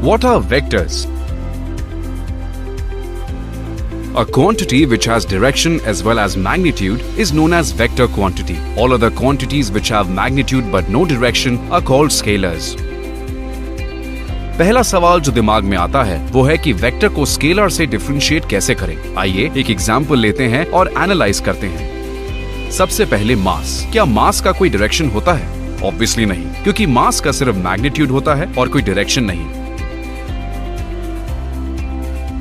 What are vectors? A quantity which has direction as well as magnitude is known as vector quantity. All other quantities which have magnitude but no direction are called scalars. पहला सवाल जो दिमाग में आता है वो है कि वेक्टर को स्केलर से डिफरेंशिएट कैसे करें। आइए एक एग्जांपल लेते हैं और एनालाइज करते हैं। सबसे पहले मास। क्या मास का कोई डायरेक्शन होता है? ऑब्वियसली नहीं, क्योंकि मास का सिर्फ मैग्नीट्यूड होता है और कोई डायरेक्शन नहीं।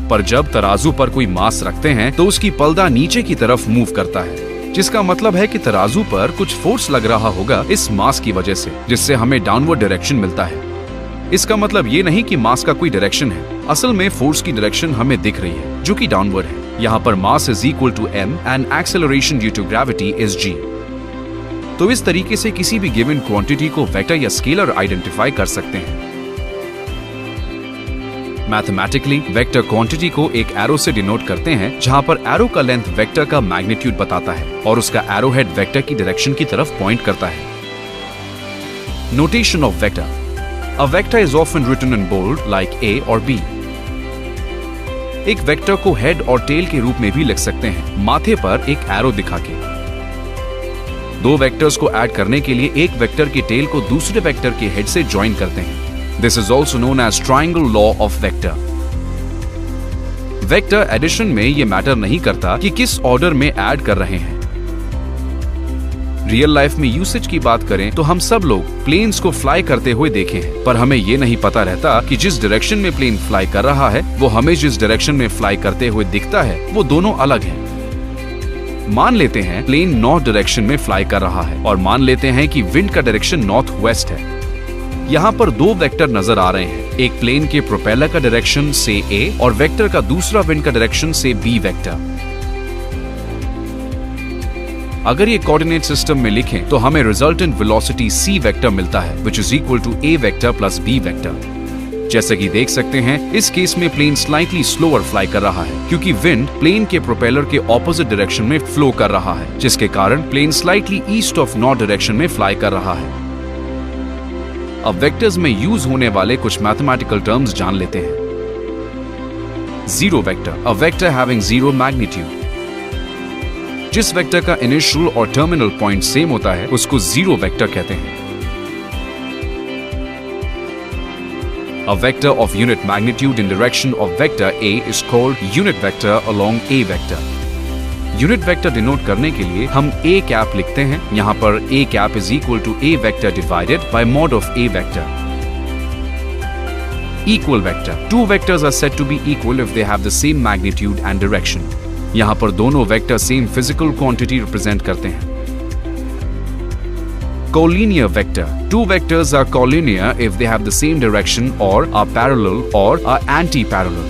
पर जब तराजू पर कोई मास रखते हैं तो उसकी पलदा नीचे की तरफ मूव करता है, जिसका मतलब है कि तराजू पर कुछ फोर्स लग रहा होगा इस मास की वजह से, जिससे हमें डाउनवर्ड डायरेक्शन मिलता है। इसका मतलब ये नहीं कि मास का कोई डायरेक्शन है, असल में फोर्स की डायरेक्शन हमें दिख रही है जो कि डाउनवर्ड है। यहाँ पर mass is equal to m and acceleration due to gravity is g। तो इस तरीके से किसी भी गिवन क्वांटिटी को वेक्टर या स्केलर आइडेंटिफाई कर सकते हैं। मैथमेटिकली वेक्टर क्वांटिटी को एक एरो से डिनोट करते हैं, जहां पर एरो का लेंथ वेक्टर का मैग्नीट्यूड बताता है और उसका एरो हेड वेक्टर की डायरेक्शन की तरफ पॉइंट करता है। Notation of vector. A vector is often written in bold like A or B. एक वेक्टर को हेड और टेल के रूप में भी लिख सकते हैं, माथे पर एक एरो दिखा के। दो वेक्टर्स को ऐड करने के लिए एक वेक्टर के टेल को दूसरे वेक्टर के हेड से ज्वाइन करते हैं। This is also known as triangle law of vector. Vector addition में ये मैटर नहीं करता कि किस ऑर्डर में ऐड कर रहे हैं। रियल लाइफ में यूसेज की बात करें तो हम सब लोग प्लेन्स को फ्लाई करते हुए देखे हैं, पर हमें ये नहीं पता रहता कि जिस डायरेक्शन में प्लेन फ्लाई कर रहा है वो हमें जिस डायरेक्शन में फ्लाई करते हुए दिखता है वो दोनों अलग हैं। मान लेते हैं प्लेन नॉर्थ डायरेक्शन में फ्लाई कर रहा है और मान लेते हैं कि विंड का डायरेक्शन नॉर्थ वेस्ट है। यहाँ पर दो वेक्टर नजर आ रहे हैं, एक प्लेन के प्रोपेलर का डायरेक्शन से A और वेक्टर का दूसरा विंड का डायरेक्शन से B वेक्टर। अगर ये कोऑर्डिनेट सिस्टम में लिखें तो हमें रिजल्टेंट वेलोसिटी c वेक्टर मिलता है, which is equal to a vector plus b vector. जैसे कि देख सकते हैं इस केस में प्लेन स्लाइटली स्लोअर फ्लाई कर रहा है, क्योंकि विंड प्लेन के प्रोपेलर के ऑपोजिट डायरेक्शन में फ्लो कर रहा है, जिसके कारण plane slightly east of north direction में फ्लाई कर रहा है। अब वेक्टर्स में यूज होने वाले कुछ मैथमेटिकल टर्म्स जान लेते हैं। Zero vector, a vector having zero magnitude. जिस वेक्टर का इनिशियल और टर्मिनल पॉइंट सेम होता है उसको जीरो वेक्टर कहते हैं। A vector of unit magnitude in direction of vector A is called unit vector along A vector. Unit vector denote करने के लिए हम A कैप लिखते हैं। यहाँ पर A cap is equal to A vector divided by mod of A vector. Equal vector. Two vectors are said to be equal if they have the same magnitude and direction. यहाँ पर दोनों vector same physical quantity represent करते हैं। Collinear vector. Two vectors are collinear if they have the same direction or are parallel or are anti-parallel.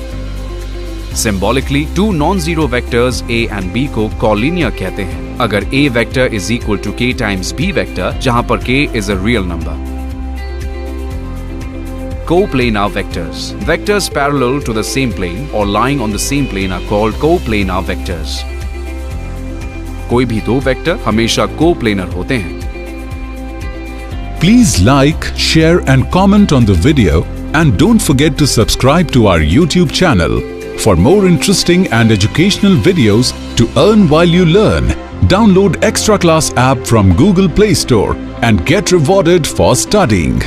Symbolically, two non-zero vectors A and B को collinear कहते हैं अगर A vector is equal to K times B vector, जहाँ पर K is a real number. Coplanar vectors. Vectors parallel to the same plane or lying on the same plane are called coplanar vectors. कोई भी दो vector हमेशा coplanar होते हैं। Please like, share and comment on the video and don't forget to subscribe to our YouTube channel for more interesting and educational videos to earn while you learn. Download Extra Class app from Google Play Store and get rewarded for studying.